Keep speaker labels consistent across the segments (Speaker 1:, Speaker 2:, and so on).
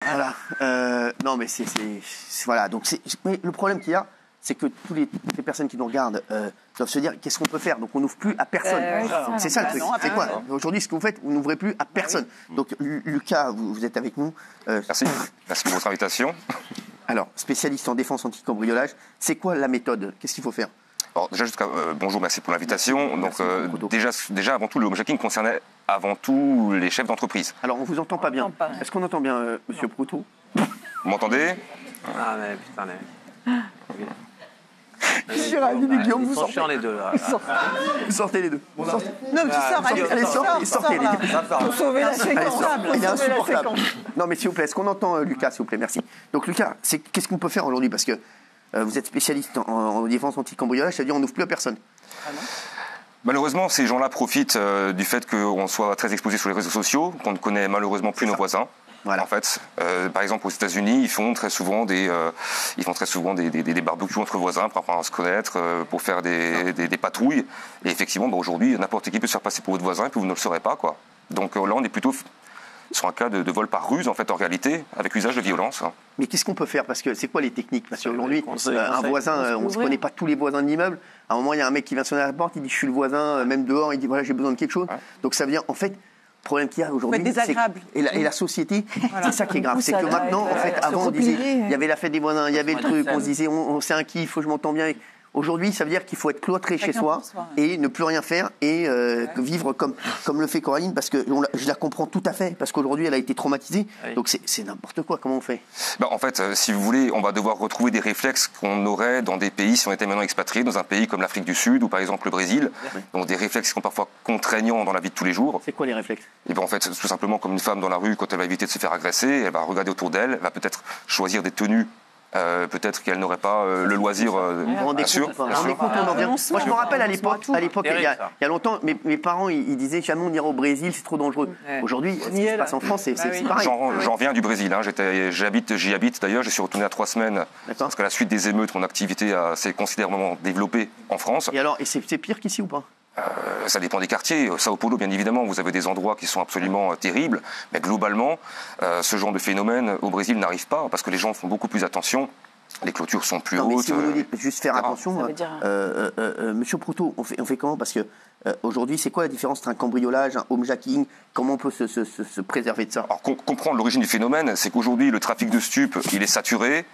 Speaker 1: Voilà. Non, mais voilà. Donc, mais le problème qu'il y a, c'est que toutes les personnes qui nous regardent doivent se dire qu'est-ce qu'on peut faire. Donc, on n'ouvre plus à personne. C'est ça le truc. C'est quoi aujourd'hui, ce que vous faites, vous n'ouvrez plus à personne. Donc, Lucas, vous êtes avec nous.
Speaker 2: Merci. Merci pour votre invitation.
Speaker 1: Alors, spécialiste en défense anti-cambriolage, c'est quoi la méthode? Qu'est-ce qu'il faut faire?
Speaker 2: Alors, déjà, bonjour, merci pour l'invitation. Donc, déjà, avant tout, le homejacking concernait avant tout les chefs d'entreprise.
Speaker 1: Alors, on vous entend pas bien. Est-ce qu'on entend bien, Monsieur Proutot?
Speaker 2: Vous m'entendez?
Speaker 3: Ah, mais putain,
Speaker 1: Gérald et Guillaume, vous sortez.
Speaker 3: les deux, là.
Speaker 1: Sortez les deux.
Speaker 4: Non, tu
Speaker 1: Sortez les deux.
Speaker 4: Pour sauver la séquence.
Speaker 1: Il est insupportable. Non, mais s'il vous plaît, est-ce qu'on entend Lucas, s'il vous plaît? Merci. Donc, Lucas, qu'est-ce qu'on peut faire aujourd'hui? Parce que vous êtes spécialiste en défense anti-cambriolage, c'est-à-dire on n'ouvre plus à personne.
Speaker 4: Ah non?
Speaker 2: Malheureusement, ces gens-là profitent du fait qu'on soit très exposé sur les réseaux sociaux, qu'on ne connaît malheureusement plus nos voisins. Voilà. En fait, par exemple, aux États-Unis, ils font très souvent des barbecues entre voisins pour apprendre à se connaître, pour faire des patrouilles. Et effectivement, aujourd'hui, n'importe qui peut se faire passer pour votre voisin et puis vous ne le saurez pas, quoi. Donc là, on est plutôt sur un cas de vol par ruse, en fait, en réalité, avec usage de violence.
Speaker 1: Mais qu'est-ce qu'on peut faire? Parce que c'est quoi les techniques? Parce qu'aujourd'hui, un voisin, on ne se connaît pas tous les voisins de l'immeuble. À un moment, il y a un mec qui vient sonner à la porte, il dit je suis le voisin, même dehors, il dit voilà, j'ai besoin de quelque chose. Ouais. Donc ça veut dire, en fait, le problème qu'il y a aujourd'hui, et la société, voilà. C'est ça qui est grave. C'est que maintenant, en fait, avant, on disait, il y avait la fête des voisins, il y avait le truc, on se disait, c'est un kiff, je m'entends bien. Aujourd'hui, ça veut dire qu'il faut être cloîtré chez soi et ne plus rien faire et vivre comme le fait Coraline, parce que je la comprends tout à fait, parce qu'aujourd'hui, elle a été traumatisée. Oui. Donc c'est n'importe quoi. Comment on fait?
Speaker 2: En fait, si vous voulez, on va devoir retrouver des réflexes qu'on aurait dans des pays si on était maintenant expatrié, dans un pays comme l'Afrique du Sud ou par exemple le Brésil. Oui. Donc des réflexes qui sont parfois contraignants dans la vie de tous les jours.
Speaker 1: C'est quoi les réflexes?
Speaker 2: Et en fait, tout simplement comme une femme dans la rue, quand elle va éviter de se faire agresser, elle va regarder autour d'elle, elle va peut-être choisir des tenues. Peut-être qu'elle n'aurait pas le loisir sûr.
Speaker 1: Moi, je me rappelle à l'époque, il y a longtemps, mes parents ils disaient jamais on ira au Brésil, c'est trop dangereux. Aujourd'hui, ce qui se passe en France, c'est pareil.
Speaker 2: J'en reviens du Brésil. J'y habite d'ailleurs. Je suis retourné à 3 semaines parce qu'à la suite des émeutes, mon activité s'est considérablement développée en France.
Speaker 1: Et c'est pire qu'ici ou pas?
Speaker 2: Ça dépend des quartiers. Sao Paulo, bien évidemment, vous avez des endroits qui sont absolument terribles. Mais globalement, ce genre de phénomène au Brésil n'arrive pas parce que les gens font beaucoup plus attention. Les clôtures sont plus hautes.
Speaker 1: Mais si vous nous dites juste faire attention, Monsieur Proutot, on fait comment? Parce que aujourd'hui, c'est quoi la différence entre un cambriolage, un homejacking? Comment on peut se préserver de ça?
Speaker 2: Alors, comprendre l'origine du phénomène, c'est qu'aujourd'hui, le trafic de stupes, il est saturé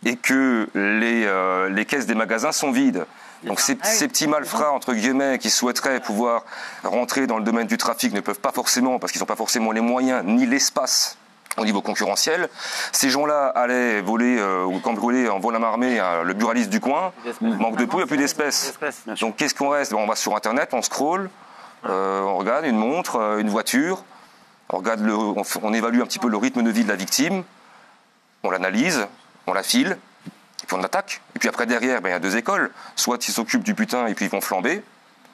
Speaker 2: et que les caisses des magasins sont vides. Donc ces petits malfrats, entre guillemets, qui souhaiteraient pouvoir rentrer dans le domaine du trafic ne peuvent pas forcément, parce qu'ils n'ont pas forcément les moyens ni l'espace au niveau concurrentiel. Ces gens-là allaient voler ou cambrioler en vol à main armée le buraliste du coin. Manque de peau, il n'y a plus d'espèces. Donc qu'est-ce qu'on reste? On va sur Internet, on scrolle, on regarde une montre, une voiture, on évalue un petit peu le rythme de vie de la victime, on l'analyse, on la file. Et puis on attaque. Et puis après, derrière, il y a 2 écoles. Soit ils s'occupent du butin et puis ils vont flamber,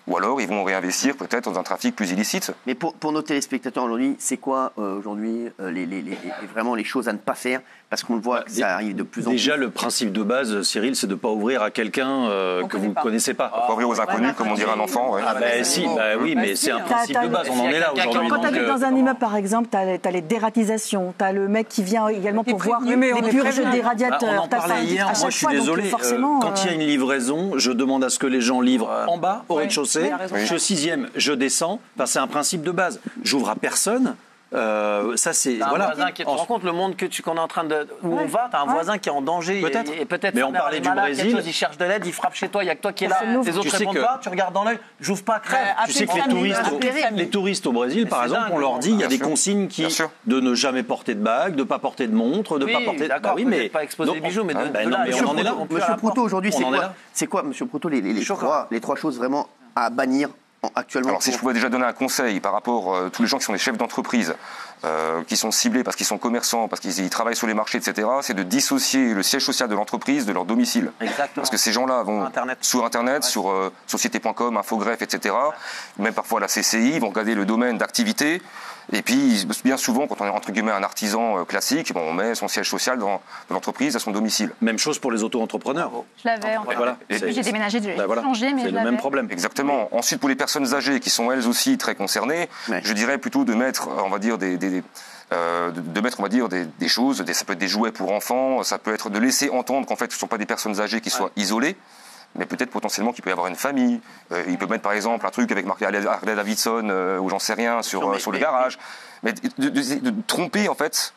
Speaker 2: ou alors ils vont réinvestir peut-être dans un trafic plus illicite.
Speaker 1: Mais pour nos téléspectateurs aujourd'hui, c'est quoi aujourd'hui vraiment les choses à ne pas faire? Parce qu'on le voit, que ça arrive de plus en plus.
Speaker 5: Déjà, le principe de base, Cyril, c'est de ne pas ouvrir à quelqu'un que vous ne connaissez pas.
Speaker 2: Pas ouvrir aux inconnus, comme on dirait un enfant. Ouais.
Speaker 5: Oui, mais c'est un principe de base. On en est là aujourd'hui.
Speaker 4: Quand tu habites dans un immeuble, par exemple, tu as les déradiations, tu as le mec qui vient également pour voir les purges des radiateurs.
Speaker 5: On en parlait hier, moi je suis désolé. Quand il y a une livraison, je demande à ce que les gens livrent en bas, au rez-de-chaussée. Je suis au 6e, je descends. C'est un principe de base. J'ouvre à personne. Ça c'est
Speaker 3: voilà. Voisin qui te rend compte le monde qu'on est en train de où on va. T'as un voisin qui est en danger. Peut-être.
Speaker 5: Mais on parlait du Brésil.
Speaker 3: Il cherche de l'aide, il frappe chez toi. Il y a que toi qui est là. Les autres répondent pas. Tu regardes dans l'œil. J'ouvre pas, crève.
Speaker 5: Tu sais que les touristes au Brésil, par exemple, on leur dit il y a des consignes de ne jamais porter de bague, de pas porter de montre, de pas porter.
Speaker 3: D'accord. Oui, mais pas exposer les bijoux, mais
Speaker 1: on en est là. Monsieur Proutot, aujourd'hui, c'est quoi, Monsieur Proutot, les 3 choses vraiment à bannir?
Speaker 2: Alors si je pouvais déjà donner un conseil par rapport à tous les gens qui sont des chefs d'entreprise, qui sont ciblés parce qu'ils sont commerçants, parce qu'ils travaillent sur les marchés, etc., c'est de dissocier le siège social de l'entreprise de leur domicile.
Speaker 3: Exactement.
Speaker 2: Parce que ces gens-là vont sur Internet, sur société.com, Infogreffe, etc., même parfois la CCI, ils vont regarder le domaine d'activité, Et puis, bien souvent, quand on est entre guillemets un artisan classique, on met son siège social dans l'entreprise à son domicile.
Speaker 5: Même chose pour les auto-entrepreneurs.
Speaker 6: Je l'avais en fait.
Speaker 2: Voilà.
Speaker 6: J'ai déménagé, j'ai changé, mais
Speaker 5: c'est le même problème.
Speaker 2: Exactement. Oui. Ensuite, pour les personnes âgées qui sont elles aussi très concernées, je dirais plutôt de mettre, on va dire, des choses, ça peut être des jouets pour enfants, ça peut être de laisser entendre qu'en fait, ce ne sont pas des personnes âgées qui soient isolées, mais peut-être potentiellement qu'il peut y avoir une famille. Il peut mettre par exemple un truc avec marqué Harley Davidson ou j'en sais rien sur le garage. Mais de tromper en fait.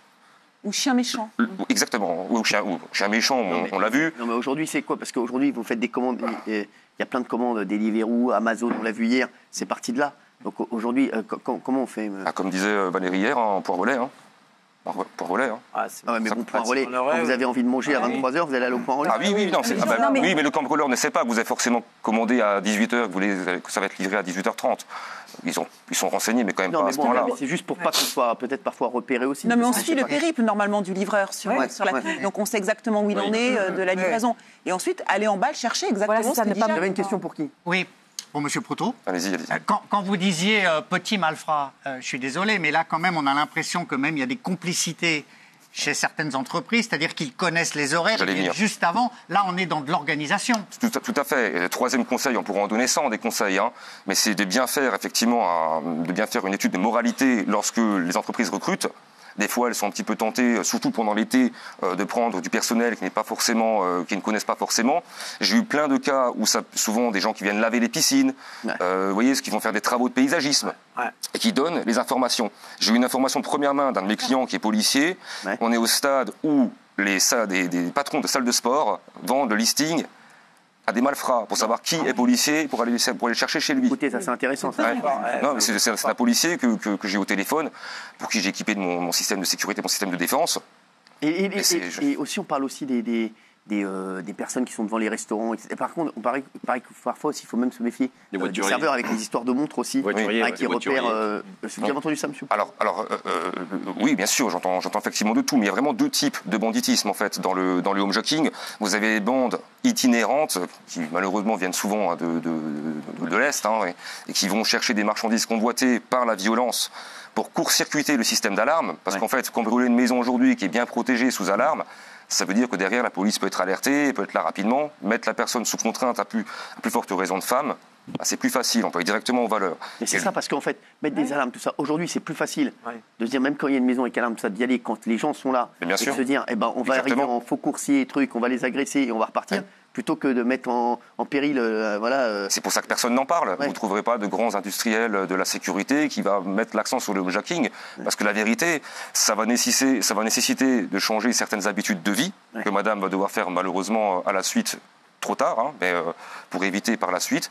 Speaker 7: Ou chien méchant.
Speaker 2: Exactement. Ou chien méchant, on l'a vu.
Speaker 1: Non mais aujourd'hui c'est quoi? Parce qu'aujourd'hui vous faites des commandes, il y a plein de commandes, Deliveroo, Amazon, on l'a vu hier, c'est parti de là. Donc aujourd'hui, comment on fait?
Speaker 2: Comme disait Valérie hier, en poire relais. Point relais.
Speaker 1: Mais bon, point relais, quand vous avez envie de manger à 23h, vous allez aller au point relais.
Speaker 2: Oui, mais le cambrioleur ne sait pas que vous avez forcément commandé à 18h, que ça va être livré à 18h30. Ils sont renseignés, mais quand même pas à ce point-là.
Speaker 1: C'est juste pour pas qu'on soit peut-être parfois repéré aussi.
Speaker 7: Non, mais on suit le périple normalement du livreur sur la pile. Donc on sait exactement où il en est de la livraison. Et ensuite, aller en bas, le chercher exactement ce qu'il dit.
Speaker 1: J'avais une question pour qui?
Speaker 8: Oui. Pour M. Proutot.
Speaker 2: Allez-y.
Speaker 8: Quand vous disiez petit malfrat, je suis désolé, mais là quand même on a l'impression que même il y a des complicités chez certaines entreprises, c'est-à-dire qu'ils connaissent les horaires juste avant. Là on est dans de l'organisation.
Speaker 2: Tout à fait. Et le troisième conseil, on pourra en donner 100 des conseils, mais c'est de bien faire effectivement, de bien faire une étude de moralité lorsque les entreprises recrutent. Des fois, elles sont un petit peu tentées, surtout pendant l'été, de prendre du personnel qui ne connaissent pas forcément. J'ai eu plein de cas où souvent des gens qui viennent laver les piscines, vous voyez, qui vont faire des travaux de paysagisme et qui donnent les informations. J'ai eu une information de première main d'un de mes clients qui est policier. On est au stade où des patrons de salles de sport vendent le listing à des malfrats pour savoir qui est policier pour aller le chercher chez lui.
Speaker 1: Écoutez, ça c'est intéressant. Ça.
Speaker 2: Non, mais c'est un policier que j'ai au téléphone, pour qui j'ai équipé de mon système de sécurité, mon système de défense.
Speaker 1: Et aussi, on parle aussi des personnes qui sont devant les restaurants, etc. Par contre, on paraît que parfois aussi, il faut même se méfier des serveurs avec les histoires de montres aussi, qui repèrent. Vous avez entendu ça, monsieur?
Speaker 2: Alors, oui, bien sûr, j'entends effectivement de tout, mais il y a vraiment deux types de banditisme en fait dans le homejacking. Vous avez les bandes itinérantes qui malheureusement viennent souvent de l'Est et qui vont chercher des marchandises convoitées par la violence pour court-circuiter le système d'alarme, parce qu'en fait, cambrioler une maison aujourd'hui qui est bien protégée sous alarme, ça veut dire que derrière, la police peut être alertée, peut être là rapidement, mettre la personne sous contrainte à plus forte raison de femme, c'est plus facile, on peut aller directement aux valeurs.
Speaker 1: Mais c'est ça, parce qu'en fait, mettre des alarmes, tout ça, aujourd'hui, c'est plus facile de se dire, même quand il y a une maison avec alarme, tout ça, d'y aller quand les gens sont là, et de se dire, on va arriver en faux coursier, on va les agresser et on va repartir. Plutôt que de mettre en péril,
Speaker 2: C'est pour ça que personne n'en parle. Vous ne trouverez pas de grands industriels de la sécurité qui va mettre l'accent sur le homejacking, parce que la vérité, ça va nécessiter de changer certaines habitudes de vie que madame va devoir faire malheureusement à la suite, trop tard, mais pour éviter par la suite,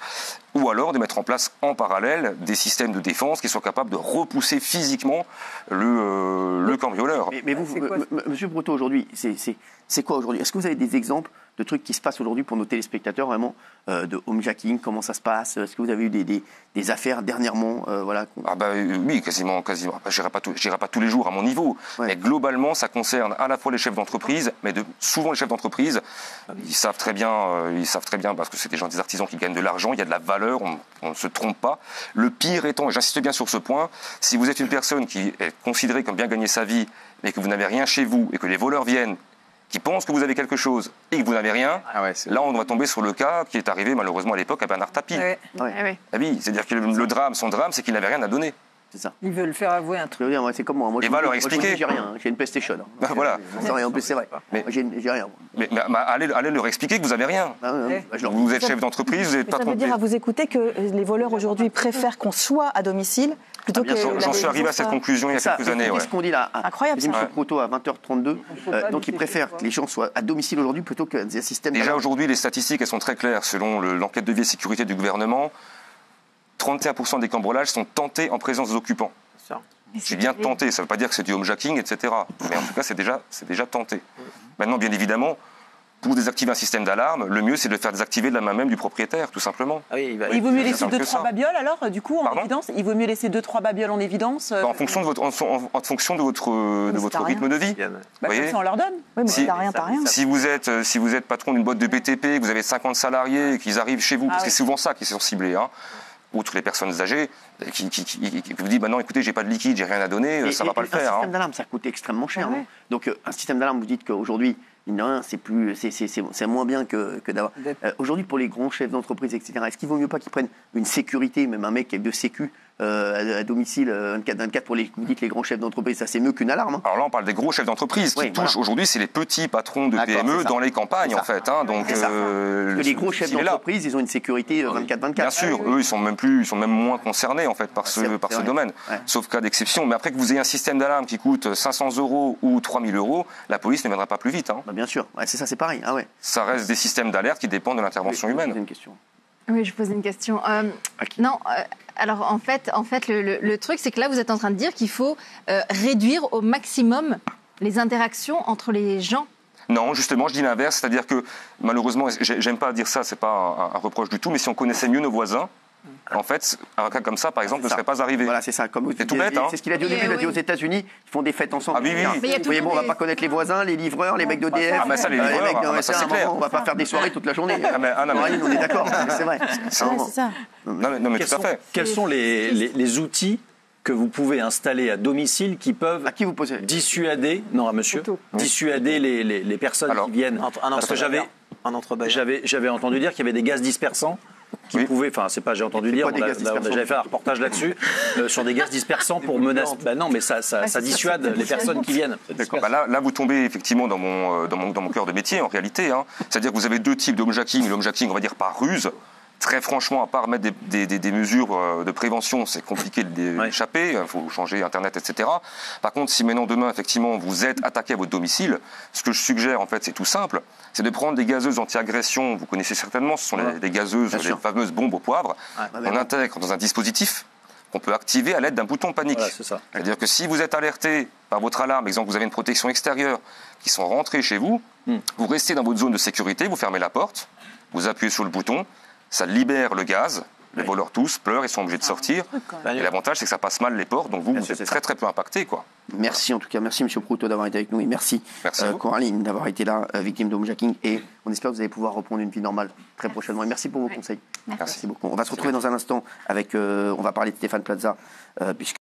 Speaker 2: ou alors de mettre en place en parallèle des systèmes de défense qui soient capables de repousser physiquement le cambrioleur.
Speaker 1: Mais vous, monsieur Proutot, aujourd'hui, c'est quoi aujourd'hui? Est-ce que vous avez des exemples de trucs qui se passent aujourd'hui pour nos téléspectateurs, vraiment, de homejacking, comment ça se passe? Est-ce que vous avez eu des affaires dernièrement
Speaker 2: Oui, quasiment. Je n'irai pas tous les jours à mon niveau, mais globalement, ça concerne à la fois les chefs d'entreprise, mais souvent les chefs d'entreprise, ils savent très bien, parce que c'est des artisans qui gagnent de l'argent, il y a de la valeur, on ne se trompe pas. Le pire étant, et j'insiste bien sur ce point, si vous êtes une personne qui est considérée comme bien gagner sa vie, mais que vous n'avez rien chez vous, et que les voleurs viennent, qui pensent que vous avez quelque chose et que vous n'avez rien, là on va tomber sur le cas qui est arrivé malheureusement à l'époque à Bernard Tapie. Oui, c'est-à-dire que son drame, c'est qu'il n'avait rien à donner.
Speaker 1: C'est ça.
Speaker 7: Ils veulent faire avouer un truc.
Speaker 1: C'est comme moi.
Speaker 2: Et va leur expliquer.
Speaker 1: J'ai rien, j'ai une PlayStation.
Speaker 2: Voilà.
Speaker 1: En plus, c'est vrai. Mais j'ai rien.
Speaker 2: Mais allez leur expliquer que vous n'avez rien. Vous êtes chef d'entreprise, vous n'êtes pas trompé.
Speaker 4: Ça veut dire à vous écouter que les voleurs aujourd'hui préfèrent qu'on soit à domicile plutôt que.
Speaker 2: J'en suis arrivé à cette conclusion il y a quelques années.
Speaker 1: C'est ce qu'on dit là.
Speaker 4: Incroyable.
Speaker 1: M. Proutot à 20h32. Donc il préfère que les gens soient à domicile aujourd'hui plutôt qu'un système.
Speaker 2: Déjà aujourd'hui, les statistiques elles sont très claires. Selon l'enquête de vie et sécurité du gouvernement, 31% des cambriolages sont tentés en présence des occupants. C'est bien tenté, ça ne veut pas dire que c'est du homejacking, etc. Mais en tout cas, c'est déjà tenté. Maintenant, bien évidemment, pour désactiver un système d'alarme, le mieux, c'est de le faire désactiver de la main même du propriétaire, tout simplement.
Speaker 7: Il vaut mieux laisser 2-3 babioles, alors, du coup, en évidence? Il vaut mieux laisser 2-3 babioles en évidence
Speaker 2: en fonction de votre rythme de vie.
Speaker 7: On leur donne.
Speaker 4: Oui, mais t'as rien.
Speaker 2: Si vous êtes patron d'une boîte de BTP, que vous avez 50 salariés, et qu'ils arrivent chez vous, parce que c'est souvent ça qui sont ciblés, outre les personnes âgées, qui vous disent non, écoutez, j'ai pas de liquide, j'ai rien à donner, ça va pas le faire.
Speaker 1: Un système d'alarme, ça coûte extrêmement cher. Donc un système d'alarme, vous dites qu'aujourd'hui, c'est moins bien que d'avoir. Aujourd'hui, pour les grands chefs d'entreprise, etc., est-ce qu'il vaut mieux pas qu'ils prennent une sécurité, même un mec avec de sécu à domicile 24/24 pour vous dites les grands chefs d'entreprise, ça c'est mieux qu'une alarme.
Speaker 2: Alors là, on parle des gros chefs d'entreprise qui touchent aujourd'hui, c'est les petits patrons de PME dans les campagnes en fait. Donc
Speaker 1: parce que les gros chefs d'entreprise, ils ont une sécurité 24/24.
Speaker 2: Bien sûr, eux, ils sont même moins concernés en fait par ce domaine. Sauf cas d'exception. Mais après que vous ayez un système d'alarme qui coûte 500 € ou 3000 €, la police ne viendra pas plus vite.
Speaker 1: Bien sûr, c'est ça, c'est pareil.
Speaker 2: Ça reste des systèmes d'alerte qui dépendent de l'intervention humaine.
Speaker 1: Une question.
Speaker 6: Oui, je pose une question. Non, alors en fait, le truc, c'est que là, vous êtes en train de dire qu'il faut réduire au maximum les interactions entre les gens.
Speaker 2: Non, justement, je dis l'inverse, c'est-à-dire que malheureusement, j'aime pas dire ça, c'est pas un reproche du tout, mais si on connaissait mieux nos voisins, en fait, un cas comme ça, par exemple, ne serait pas arrivé.
Speaker 1: Voilà, c'est ça.
Speaker 2: C'est tout bête.
Speaker 1: C'est ce qu'il a dit au début. Il a dit aux États-Unis, ils font des fêtes ensemble.
Speaker 2: Ah oui.
Speaker 1: Vous voyez, on va pas connaître les voisins, les livreurs, les mecs d'EDF.
Speaker 2: Ah, mais ça, les livreurs, ça c'est clair.
Speaker 1: On va pas faire des soirées toute la journée.
Speaker 2: On
Speaker 1: est d'accord, c'est vrai.
Speaker 4: C'est ça.
Speaker 2: Non, mais tout à fait.
Speaker 5: Quels sont les outils que vous pouvez installer à domicile qui peuvent dissuader, non à monsieur, dissuader les personnes qui viennent. Parce que j'avais entendu dire qu'il y avait des gaz dispersants qui pouvaient, enfin c'est pas j'ai entendu dire, j'avais fait un reportage là-dessus sur des gaz dispersants pour menacer. Non, mais ça dissuade les personnes qui viennent.
Speaker 2: Là, vous tombez effectivement dans mon cœur de métier en réalité. C'est-à-dire que vous avez deux types d'homejacking. L'homejacking, on va dire par ruse. Très franchement, à part mettre des mesures de prévention, c'est compliqué d'échapper, il faut changer Internet, etc. Par contre, si maintenant, demain, effectivement, vous êtes attaqué à votre domicile, ce que je suggère, en fait, c'est tout simple, c'est de prendre des gazeuses anti-agression, vous connaissez certainement, ce sont les gazeuses, les fameuses bombes au poivre, on intègre dans un dispositif qu'on peut activer à l'aide d'un bouton panique.
Speaker 5: Voilà,
Speaker 2: c'est-à-dire que si vous êtes alerté par votre alarme, exemple, vous avez une protection extérieure, qui sont rentrés chez vous, vous restez dans votre zone de sécurité, vous fermez la porte, vous appuyez sur le bouton, ça libère le gaz, les voleurs tous pleurent, ils sont obligés de sortir. Et l'avantage, c'est que ça passe mal les portes, donc vous êtes très très peu impacté.
Speaker 1: Merci en tout cas, merci M. Proutot d'avoir été avec nous et merci Coraline d'avoir été là, victime de homejacking. Et on espère que vous allez pouvoir reprendre une vie normale très prochainement. Et merci pour vos conseils. Merci beaucoup. On va se retrouver dans un instant avec, on va parler de Stéphane Plaza, puisque